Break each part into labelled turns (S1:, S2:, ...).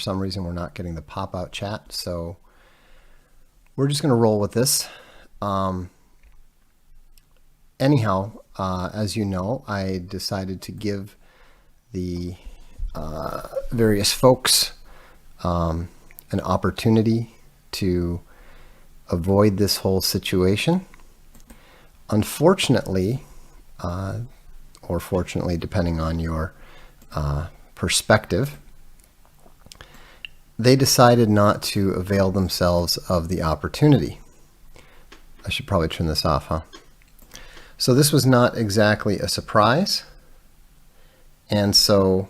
S1: some reason we're not getting the pop-out chat, so we're just going to roll with this. Anyhow, as you know, I decided to give the various folks an opportunity to avoid this whole situation. Unfortunately, or fortunately, depending on your perspective, they decided not to avail themselves of the opportunity. I should probably turn this off, huh? So this was not exactly a surprise. And so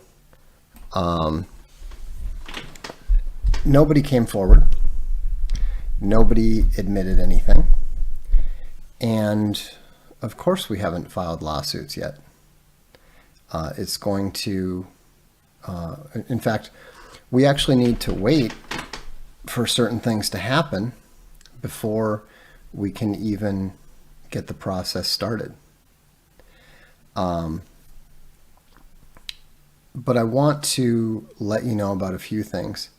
S1: nobody came forward. Nobody admitted anything. And of course we haven't filed lawsuits yet. It's going to, in fact, we actually need to wait for certain things to happen before we can even get the process started. But I want to let you know about a few things.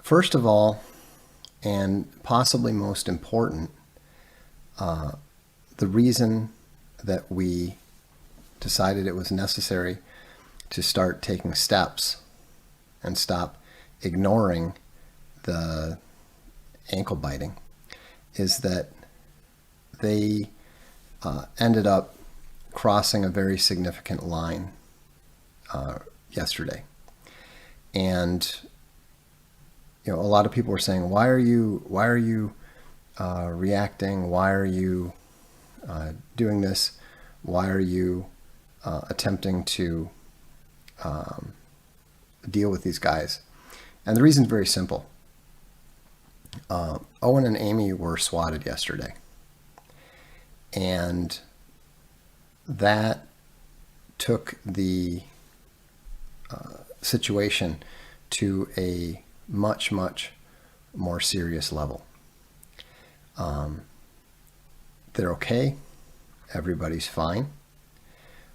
S1: First of all, and possibly most important, the reason that we decided it was necessary to start taking steps and stop ignoring the ankle biting is that they ended up crossing a very significant line yesterday. And a lot of people were saying, why are you reacting? Why are you doing this? Why are you attempting to deal with these guys? And the reason is very simple. Owen and Amy were swatted yesterday. And that took the situation to a much, much more serious level. They're okay. Everybody's fine.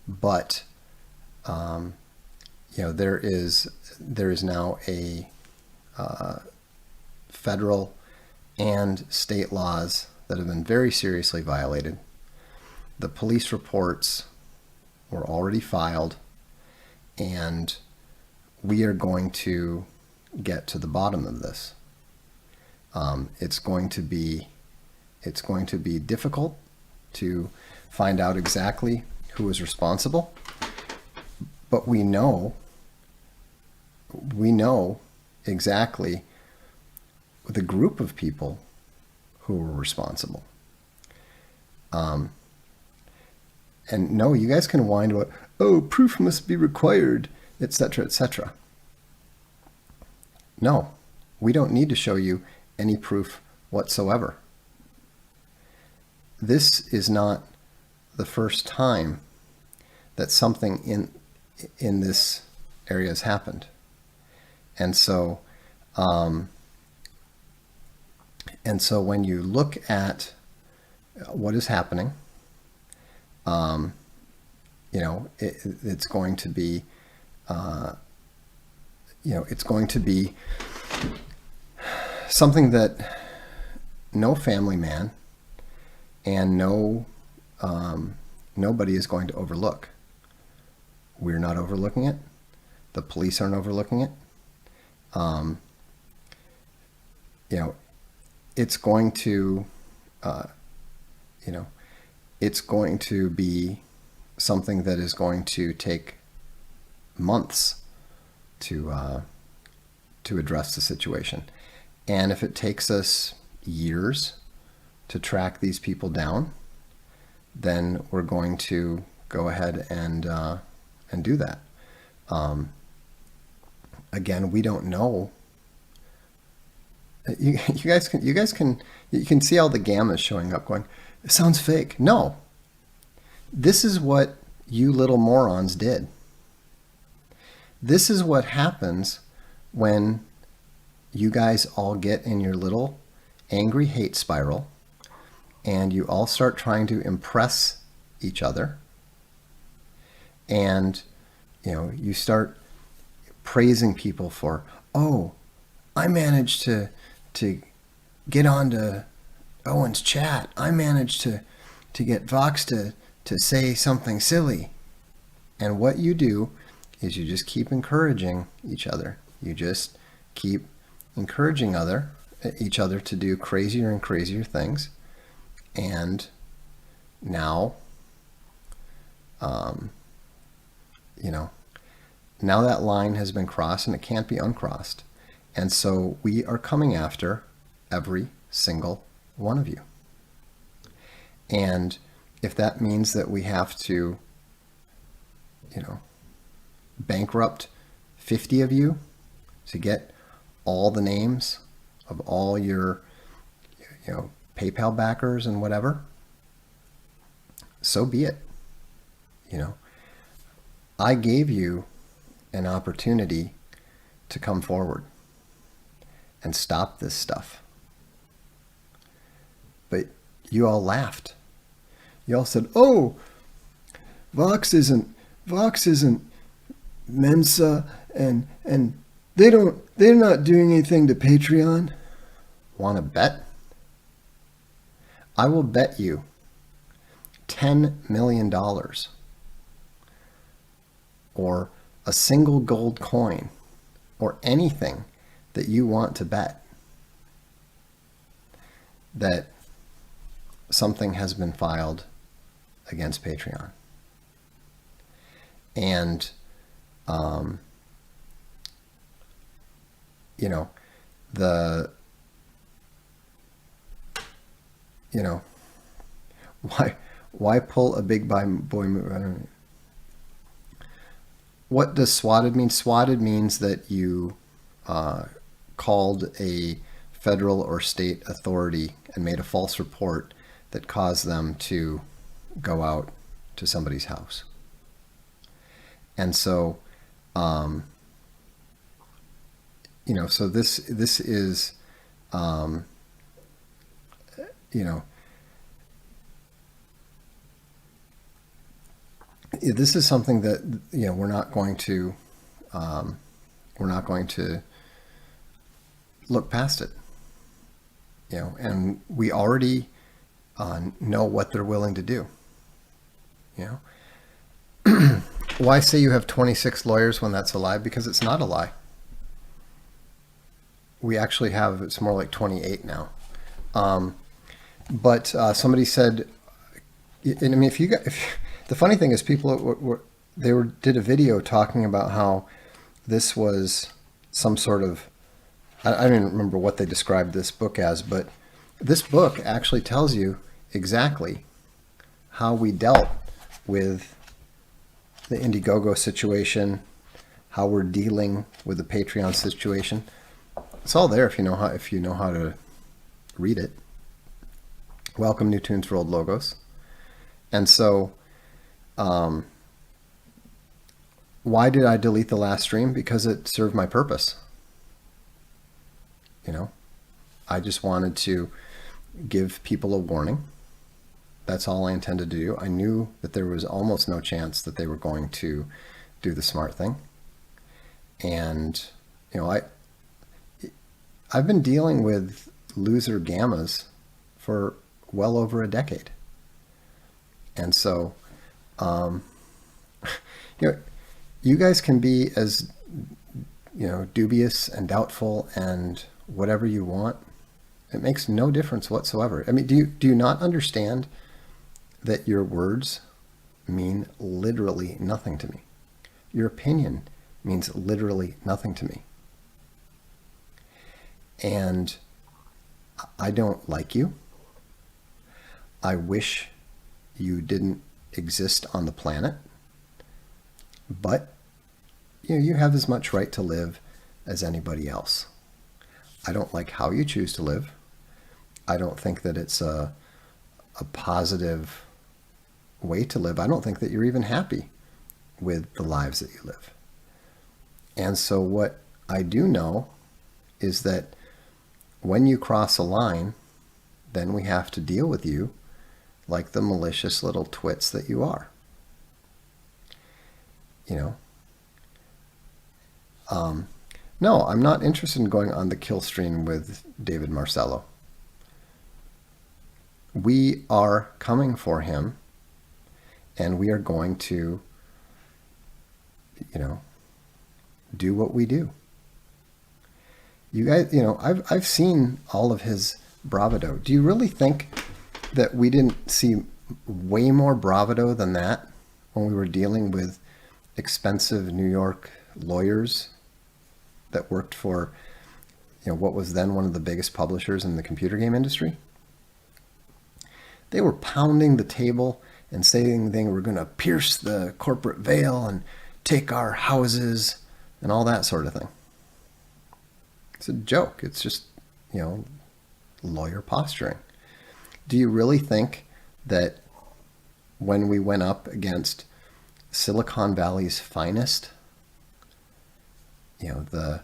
S1: But, there is now a federal and state laws that have been very seriously violated. The police reports were already filed, and we are going to get to the bottom of this. It's going to be difficult to find out exactly who is responsible, but we know exactly the group of people who were responsible. And no, you guys can whine about, oh, proof must be required, etc., etc. No, we don't need to show you any proof whatsoever. This is not the first time that something in this area has happened. And so when you look at what is happening, it's going to be, it's going to be something that no family man and nobody is going to overlook. We're not overlooking it. The police aren't overlooking it. It's going to, it's going to be something that is going to take months to address the situation. And if it takes us years to track these people down, then we're going to go ahead and do that. Again, we don't know. You can see all the gammas showing up going, it sounds fake. No, this is what you little morons did. This is what happens when you guys all get in your little angry hate spiral and you all start trying to impress each other, and you start praising people for, oh, I managed to get onto Owen's chat. I managed to get Vox to say something silly. And what you do is you just keep encouraging each other. You just keep encouraging each other to do crazier and crazier things. And now, now that line has been crossed and it can't be uncrossed. And so we are coming after every single one of you. And if that means that we have to, bankrupt 50 of you to get all the names of all your, PayPal backers and whatever, so be it. I gave you an opportunity to come forward and stop this stuff. But you all laughed. You all said, "Oh, Vox isn't Mensa, and they're not doing anything to Patreon." Want to bet? I will bet you $10 million or a single gold coin or anything that you want to bet that something has been filed against Patreon. And, why pull a big boy move? I don't know. What does swatted mean? Swatted means that you called a federal or state authority and made a false report that caused them to go out to somebody's house. And so, so this is, this is something that we're not going to look past it. And we already know what they're willing to do. Why say you have 26 lawyers when that's a lie? Because it's not a lie. We actually have, it's more like 28 now. But somebody said, and I mean, the funny thing is people did a video talking about how this was some sort of, I don't even remember what they described this book as, but this book actually tells you exactly how we dealt with the Indiegogo situation, how we're dealing with the Patreon situation. It's all there if you know how to read it. Welcome, New Tunes for Old Logos. And so, why did I delete the last stream? Because it served my purpose. I just wanted to give people a warning. That's all I intended to do. I knew that there was almost no chance that they were going to do the smart thing. And, I've been dealing with loser gammas for well over a decade. And so, you guys can be as, dubious and doubtful and whatever you want. It makes no difference whatsoever. I mean, do you not understand that your words mean literally nothing to me? Your opinion means literally nothing to me. And I don't like you. I wish you didn't exist on the planet. But you have as much right to live as anybody else. I don't like how you choose to live. I don't think that it's a positive way to live. I don't think that you're even happy with the lives that you live. And so what I do know is that when you cross a line, then we have to deal with you like the malicious little twits that you are. No, I'm not interested in going on the kill stream with David Marcello. We are coming for him, and we are going to, do what we do. You guys, I've seen all of his bravado. Do you really think that we didn't see way more bravado than that when we were dealing with expensive New York lawyers that worked for, what was then one of the biggest publishers in the computer game industry? They were pounding the table and saying they were going to pierce the corporate veil and take our houses and all that sort of thing. It's a joke. It's just, lawyer posturing. Do you really think that when we went up against Silicon Valley's finest, the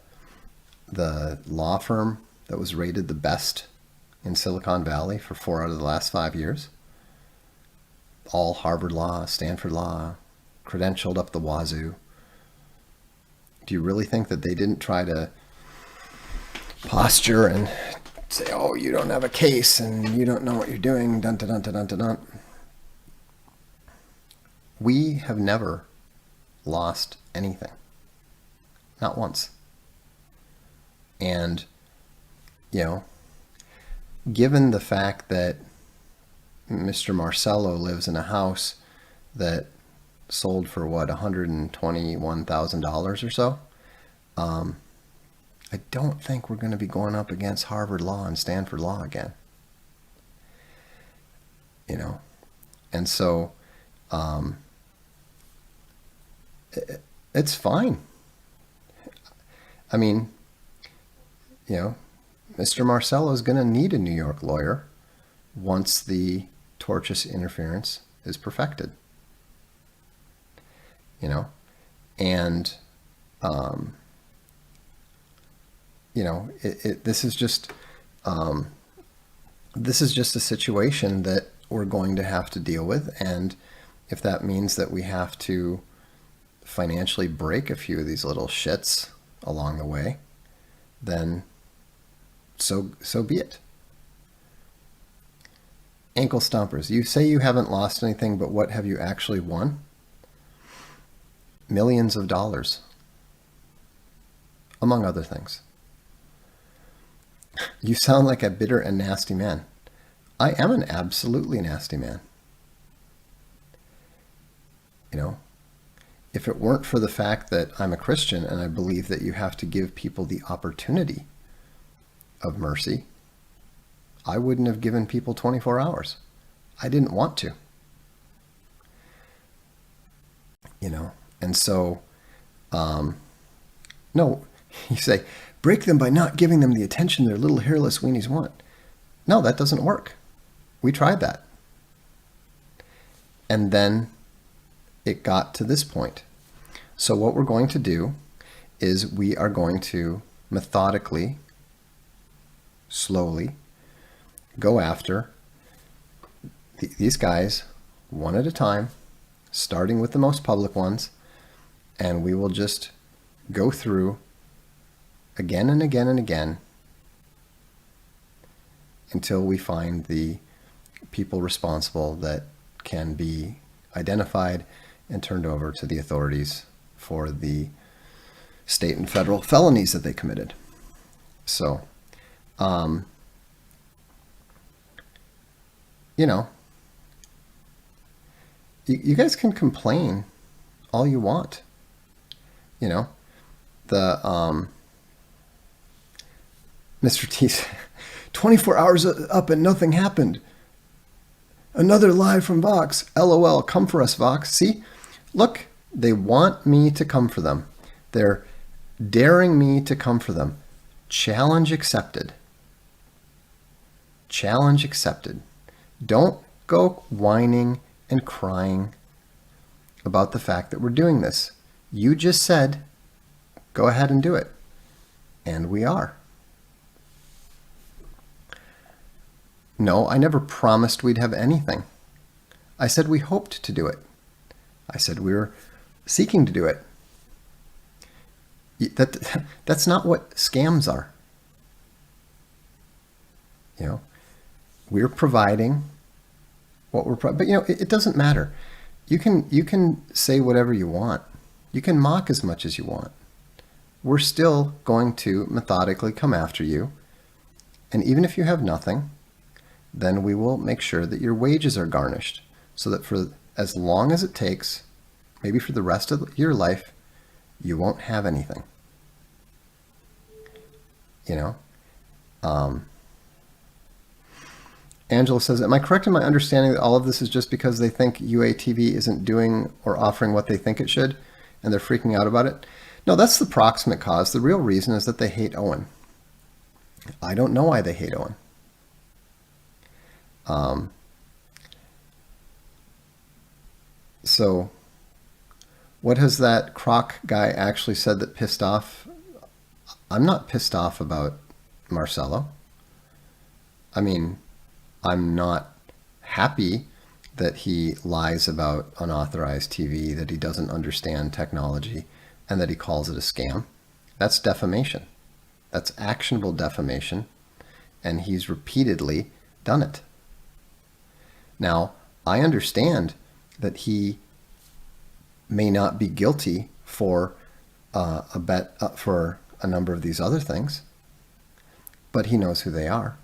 S1: law firm that was rated the best in Silicon Valley for 4 out of the last 5 years, all Harvard Law, Stanford Law, credentialed up the wazoo, do you really think that they didn't try to posture and say, oh, you don't have a case and you don't know what you're doing, dun dun dun dun dun dun? We have never lost anything. Not once. And, given the fact that Mr. Marcello lives in a house that sold for $121,000 or so, I don't think we're going to be going up against Harvard Law and Stanford Law again. And so it's fine. I mean, Mr. Marcello is going to need a New York lawyer once the tortious interference is perfected. And this is just a situation that we're going to have to deal with, and if that means that we have to financially break a few of these little shits along the way, then so be it. Ankle stompers. You say you haven't lost anything, but what have you actually won? Millions of dollars, among other things. You sound like a bitter and nasty man. I am an absolutely nasty man. If it weren't for the fact that I'm a Christian and I believe that you have to give people the opportunity of mercy, I wouldn't have given people 24 hours. I didn't want to. And so, no, you say, break them by not giving them the attention their little hairless weenies want. No, that doesn't work. We tried that. And then it got to this point. So what we're going to do is we are going to methodically, slowly, go after these guys one at a time, starting with the most public ones, and we will just go through again and again and again until we find the people responsible that can be identified and turned over to the authorities for the state and federal felonies that they committed. So, you guys can complain all you want. Mr. T, 24 hours up and nothing happened. Another live from Vox. LOL, come for us, Vox. See? Look, they want me to come for them. They're daring me to come for them. Challenge accepted. Challenge accepted. Don't go whining and crying about the fact that we're doing this. You just said, go ahead and do it. And we are. No, I never promised we'd have anything. I said we hoped to do it. I said we were seeking to do it. That's not what scams are. We're providing what we're, but it doesn't matter. You can say whatever you want. You can mock as much as you want. We're still going to methodically come after you. And even if you have nothing, then we will make sure that your wages are garnished so that for as long as it takes, maybe for the rest of your life, you won't have anything. Angela says, am I correct in my understanding that all of this is just because they think UATV isn't doing or offering what they think it should, and they're freaking out about it? No, that's the proximate cause. The real reason is that they hate Owen. I don't know why they hate Owen. So what has that Croc guy actually said that pissed off? I'm not pissed off about Marcelo. I mean, I'm not happy that he lies about unauthorized TV, that he doesn't understand technology, and that he calls it a scam. That's defamation. That's actionable defamation, and he's repeatedly done it. Now, I understand that he may not be guilty for for a number of these other things, but he knows who they are.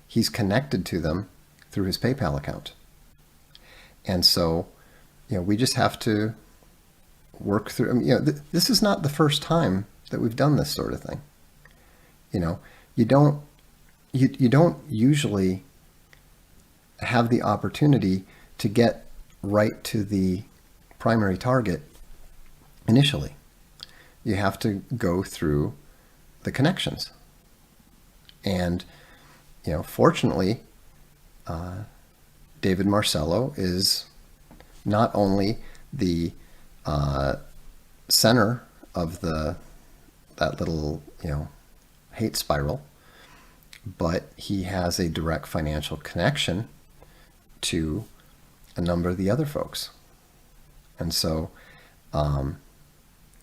S1: He's connected to them through his PayPal account. And so, we just have to work through, this is not the first time that we've done this sort of thing. You don't usually have the opportunity to get right to the primary target initially. You have to go through the connections. And fortunately, David Marcello is not only the center of that little hate spiral, but he has a direct financial connection to a number of the other folks. And so,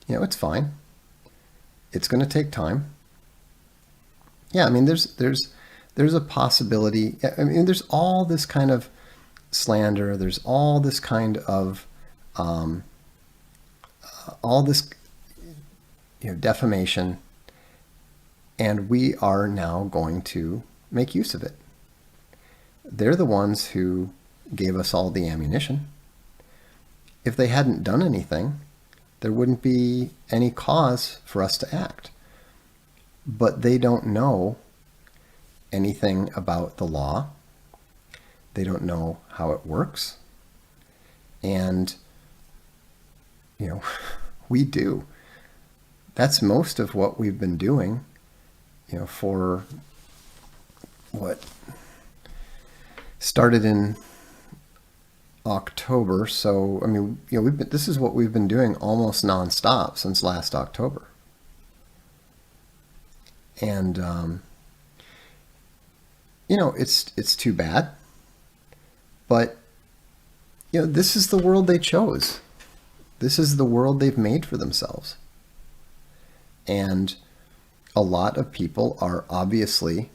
S1: it's fine. It's going to take time. Yeah, I mean, there's a possibility. I mean, there's all this kind of slander. There's all this kind of all this defamation, and we are now going to make use of it. They're the ones who gave us all the ammunition. If they hadn't done anything, there wouldn't be any cause for us to act. But they don't know anything about the law. They don't know how it works. And, we do. That's most of what we've been doing, for what started in October. So, I mean, this is what we've been doing almost nonstop since last October. And, it's too bad, but, this is the world they chose. This is the world they've made for themselves. And a lot of people are obviously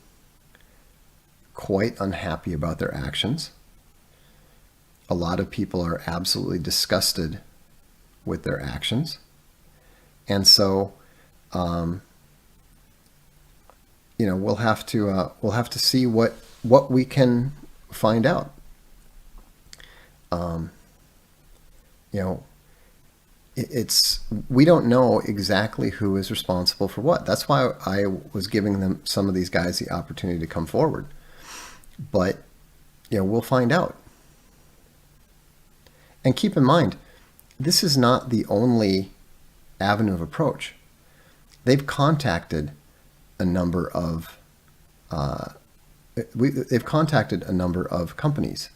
S1: quite unhappy about their actions. A lot of people are absolutely disgusted with their actions. And so, we'll have to see what we can find out. We don't know exactly who is responsible for what. That's why I was giving some of these guys the opportunity to come forward. But, we'll find out. And keep in mind, this is not the only avenue of approach. They've contacted a number of companies.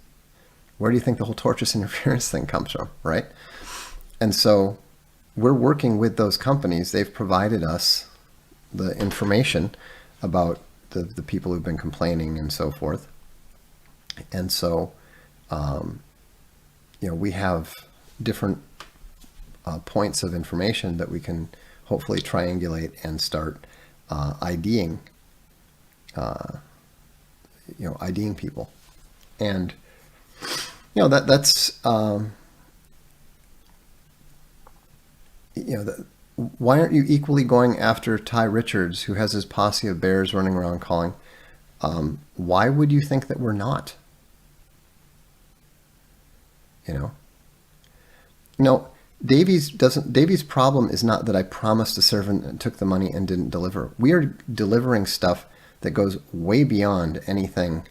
S1: Where do you think the whole tortious interference thing comes from, right? And so we're working with those companies. They've provided us the information about the people who've been complaining and so forth. And so, we have different points of information that we can hopefully triangulate and start IDing, IDing people. And that's why aren't you equally going after Ty Richards, who has his posse of bears running around calling? Why would you think that we're not? No, Davies' problem is not that I promised a servant and took the money and didn't deliver. We are delivering stuff that goes way beyond anything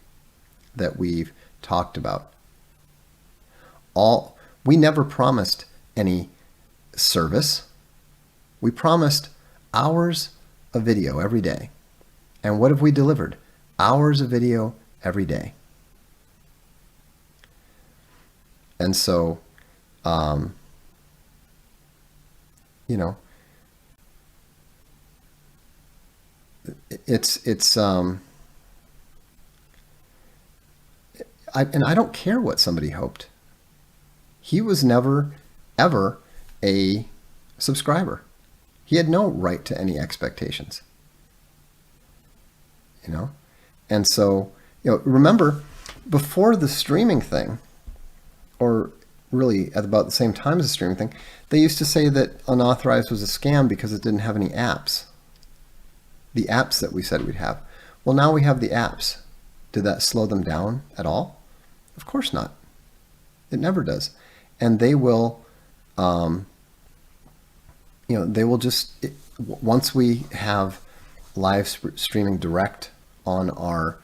S1: that we've talked about. We never promised any service. We promised hours of video every day. And what have we delivered? Hours of video every day. And so, I don't care what somebody hoped. He was never, ever a subscriber. He had no right to any expectations. And so, remember, before the streaming thing, or really at about the same time as the streaming thing, they used to say that unauthorized was a scam because it didn't have any apps. The apps that we said we'd have. Well, now we have the apps. Did that slow them down at all? Of course not. It never does. And they will, they will just, once we have live streaming direct on our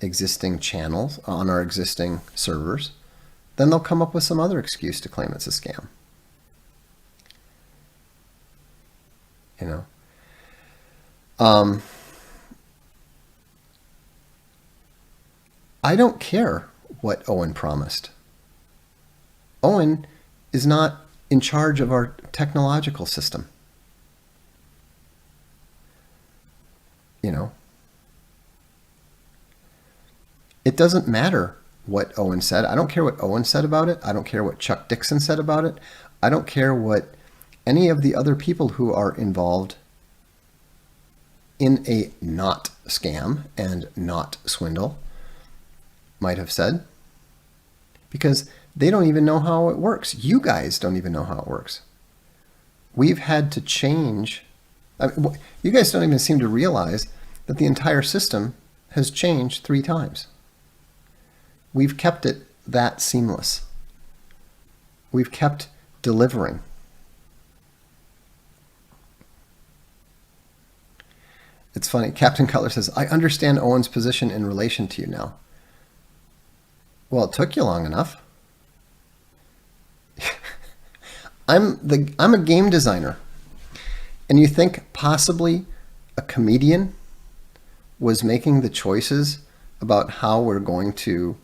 S1: existing channels, on our existing servers, then they'll come up with some other excuse to claim it's a scam. I don't care what Owen promised. Owen is not in charge of our technological system. It doesn't matter what Owen said. I don't care what Owen said about it. I don't care what Chuck Dixon said about it. I don't care what any of the other people who are involved in a not scam and not swindle might have said, because they don't even know how it works. You guys don't even know how it works. We've had to change. You guys don't even seem to realize that the entire system has changed 3 times. We've kept it that seamless. We've kept delivering. It's funny. Captain Cutler says, I understand Owen's position in relation to you now. Well, it took you long enough. I'm a game designer. And you think possibly a comedian was making the choices about how we're going to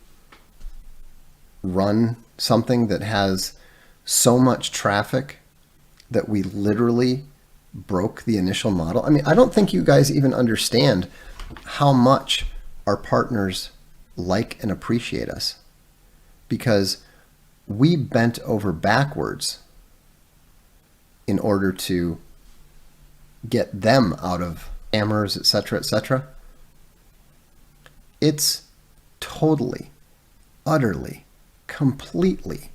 S1: run something that has so much traffic that we literally broke the initial model? I mean, I don't think you guys even understand how much our partners like and appreciate us, because we bent over backwards in order to get them out of scammers, etc., etc. It's totally, utterly, completely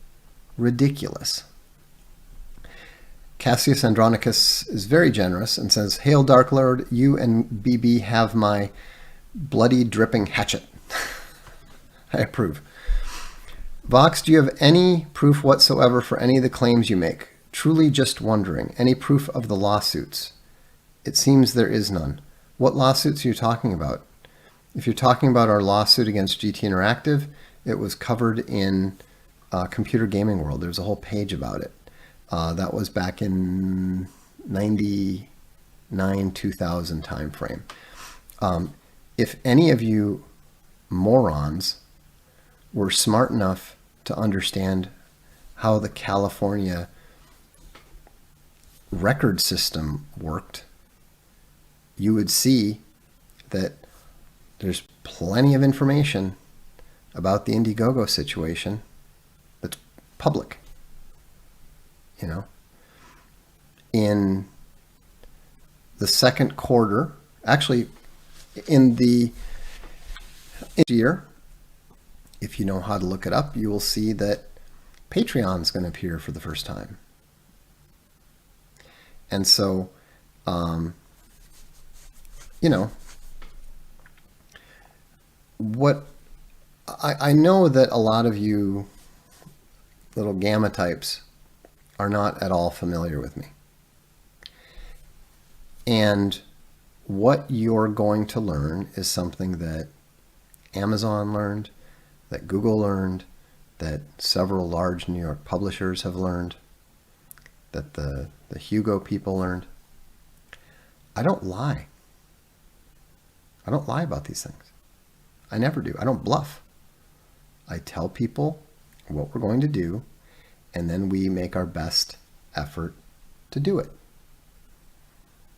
S1: ridiculous. Cassius Andronicus is very generous and says, Hail Dark Lord, you and BB have my bloody dripping hatchet. I approve. Vox, do you have any proof whatsoever for any of the claims you make? Truly just wondering. Any proof of the lawsuits? It seems there is none. What lawsuits are you talking about? If you're talking about our lawsuit against GT Interactive, it was covered in Computer Gaming World. There's a whole page about it. That was back in 99, 2000 timeframe. If any of you morons were smart enough to understand how the California record system worked, you would see that there's plenty of information about the Indiegogo situation that's public. In the second quarter, actually in the year, if you know how to look it up, you will see that Patreon's going to appear for the first time. And so, you know, what I know that a lot of you little gamma types are not at all familiar with me. And what you're going to learn is something that Amazon learned, that Google learned, that several large New York publishers have learned, that the Hugo people learned. I don't lie. I don't lie about these things. I never do. I don't bluff. I tell people what we're going to do, and then we make our best effort to do it.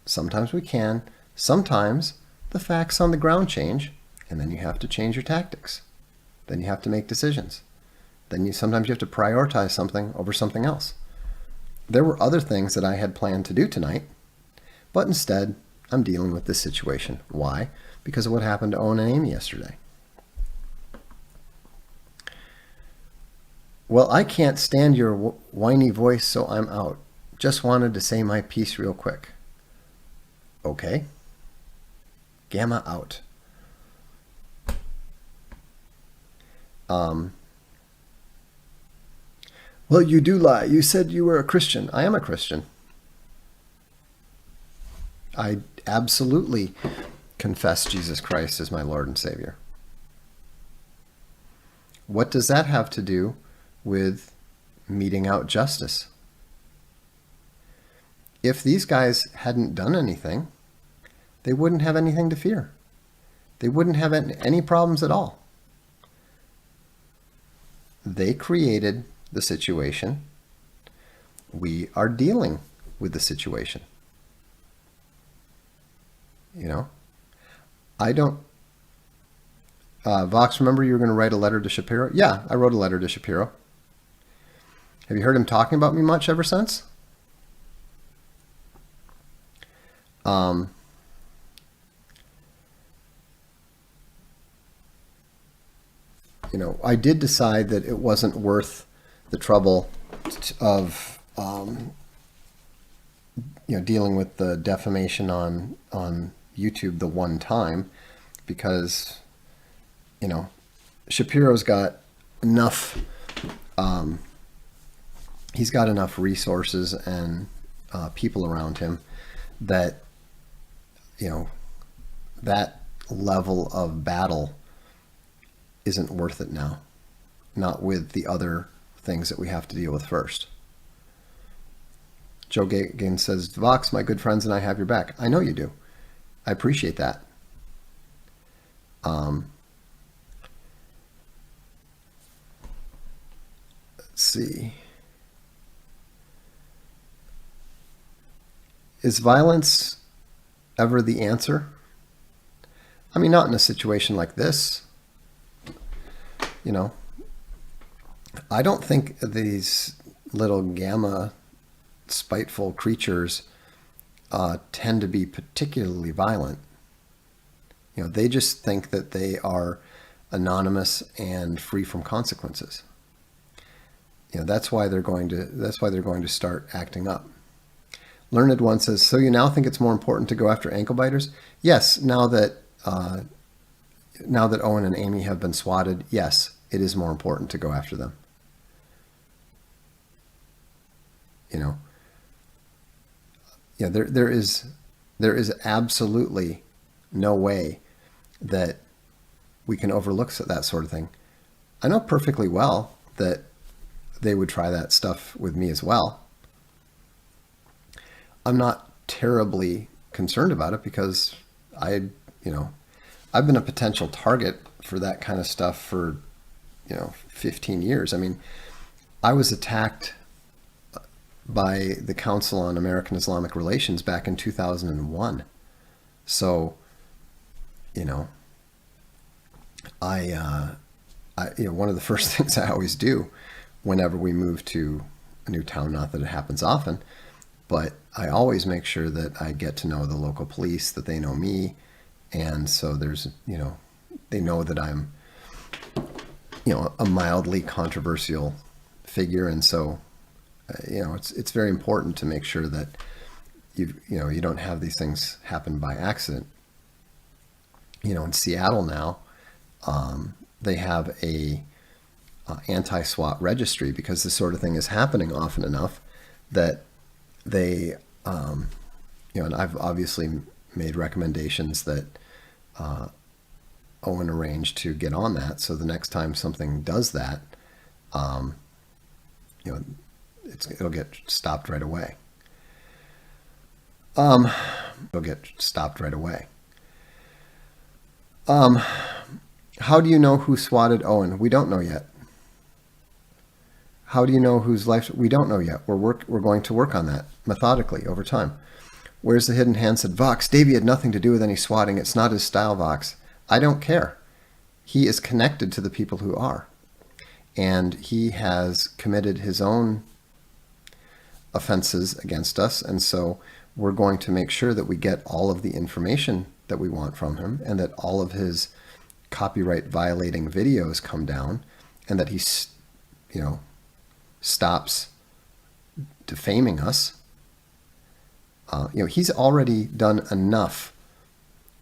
S1: Sometimes we can. Sometimes the facts on the ground change, and then you have to change your tactics. Then you have to make decisions. Then sometimes you have to prioritize something over something else. There were other things that I had planned to do tonight, but instead I'm dealing with this situation. Why? Because of what happened to Owen and Amy yesterday. Well, I can't stand your whiny voice, so I'm out. Just wanted to say my piece real quick. Okay. Gamma out. Well, you do lie. You said you were a Christian. I am a Christian. I absolutely confess Jesus Christ as my Lord and Savior. What does that have to do with meting out justice? If these guys hadn't done anything, they wouldn't have anything to fear. They wouldn't have any problems at all. They created the situation. We are dealing with the situation. You know, I don't. Vox, remember you were going to write a letter to Shapiro? Yeah, I wrote a letter to Shapiro. Have you heard him talking about me much ever since? You know, I did decide that it wasn't worth the trouble of, you know, dealing with the defamation on YouTube the one time, because, you know, Shapiro's got enough, he's got enough resources and people around him that, you know, that level of battle isn't worth it now. Not with the other things that we have to deal with first. Joe Gagan says, Vox, my good friends and I have your back. I know you do. I appreciate that. Let's see. Is violence ever the answer? I mean, not in a situation like this. You know, I don't think these little gamma spiteful creatures tend to be particularly violent. You know, they just think that they are anonymous and free from consequences. You know, that's why they're going to start acting up. Learned One says, so you now think it's more important to go after ankle biters? Yes, now that Owen and Amy have been swatted, yes, it is more important to go after them. You know, yeah, there is absolutely no way that we can overlook that sort of thing. I know perfectly well that they would try that stuff with me as well. I'm not terribly concerned about it because I've been a potential target for that kind of stuff for, 15 years. I mean, I was attacked by the Council on American Islamic Relations back in 2001. So, one of the first things I always do whenever we move to a new town, not that it happens often, but I always make sure that I get to know the local police, that they know me, and so there's, they know that I'm, a mildly controversial figure, and so, it's very important to make sure that you don't have these things happen by accident. In Seattle now, they have a anti-SWAT registry because this sort of thing is happening often enough that they, and I've obviously made recommendations that Owen arranged to get on that. So the next time something does that, it'll get stopped right away. It'll get stopped right away. How do you know who swatted Owen? We don't know yet. How do you know whose life? We don't know yet. We're going to work on that methodically over time. Where's the hidden hand? Said Vox. Davey had nothing to do with any swatting. It's not his style, Vox. I don't care. He is connected to the people who are. And he has committed his own offenses against us. And so we're going to make sure that we get all of the information that we want from him, and that all of his copyright violating videos come down, and that he, stops defaming us. He's already done enough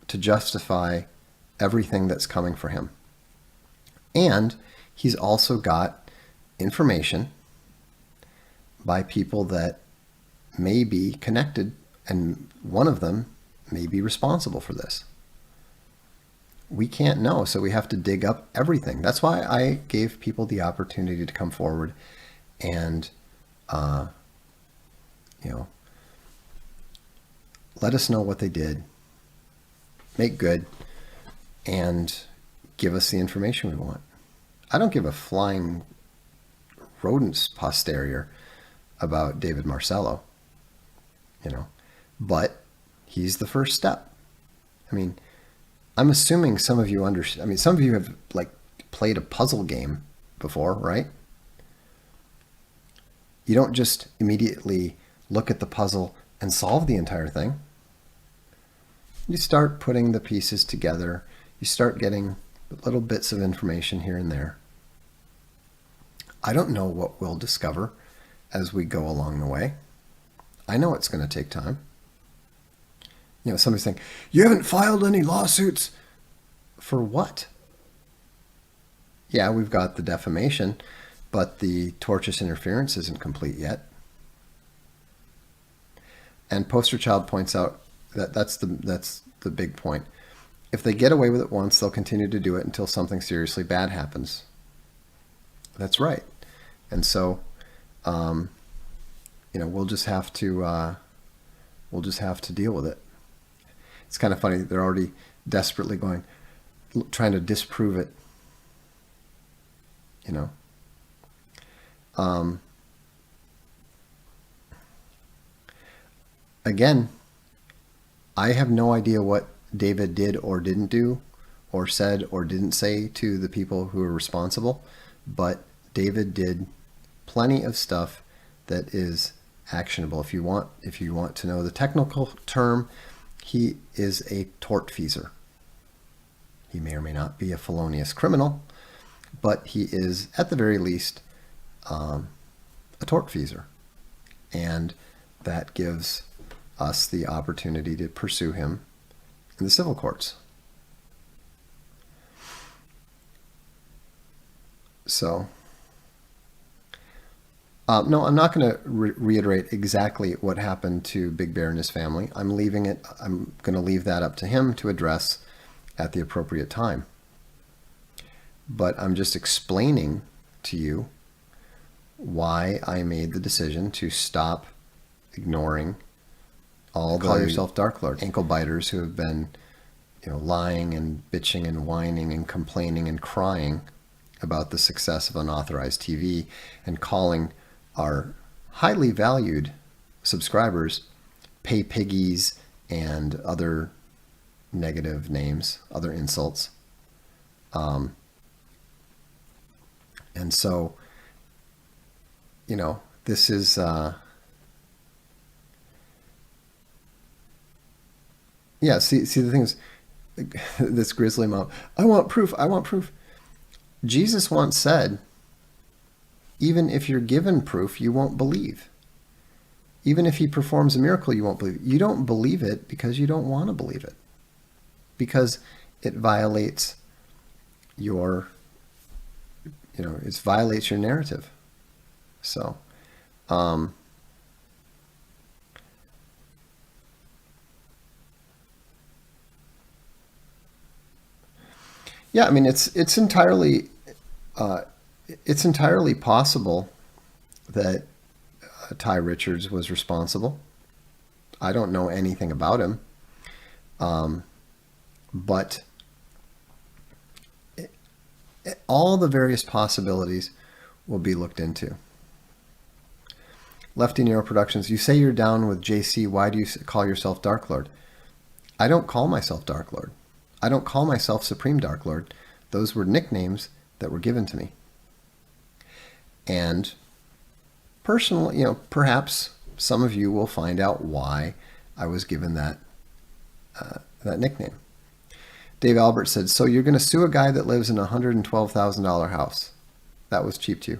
S1: to justify everything that's coming for him. And he's also got information by people that may be connected, and one of them may be responsible for this. We can't know, so we have to dig up everything. That's why I gave people the opportunity to come forward and, let us know what they did, make good, and give us the information we want. I don't give a flying rodent's posterior about David Marcello, but he's the first step. I mean, I'm assuming some of you understand. I mean, some of you have played a puzzle game before, right? You don't just immediately look at the puzzle and solve the entire thing. You start putting the pieces together. You start getting little bits of information here and there. I don't know what we'll discover as we go along the way. I know it's going to take time. Somebody's saying, you haven't filed any lawsuits. For what? Yeah, we've got the defamation, but the tortious interference isn't complete yet. And Poster Child points out that that's the big point. If they get away with it once, they'll continue to do it until something seriously bad happens. That's right. And so, we'll just have to deal with it. It's kind of funny. They're already desperately trying to disprove it. Again, I have no idea what David did or didn't do, or said or didn't say to the people who are responsible, but David did plenty of stuff that is actionable. If you want to know the technical term, he is a tortfeasor. He may or may not be a felonious criminal, but he is, at the very least, a tortfeasor. And that gives us the opportunity to pursue him in the civil courts. So, no, I'm not going to reiterate exactly what happened to Big Bear and his family. I'm going to leave that up to him to address at the appropriate time. But I'm just explaining to you why I made the decision to stop ignoring all the call yourself Dark Lord ankle biters who have been, lying and bitching and whining and complaining and crying about the success of unauthorized TV, and calling our highly valued subscribers pay piggies and other negative names, other insults. And so, this is, Yeah, see, the thing is, this grizzly mom, I want proof, I want proof. Jesus once said, even if you're given proof, you won't believe. Even if he performs a miracle, you won't believe it. You don't believe it because you don't want to believe it. Because it violates your, it violates your narrative. So, yeah, I mean, it's entirely possible that Ty Richards was responsible. I don't know anything about him, but all the various possibilities will be looked into. Lefty Nero Productions, you say you're down with JC. Why do you call yourself Dark Lord? I don't call myself Dark Lord. I don't call myself Supreme Dark Lord. Those were nicknames that were given to me. And personally, perhaps some of you will find out why I was given that nickname. Dave Albert said, so you're going to sue a guy that lives in a $112,000 house. That was cheap too.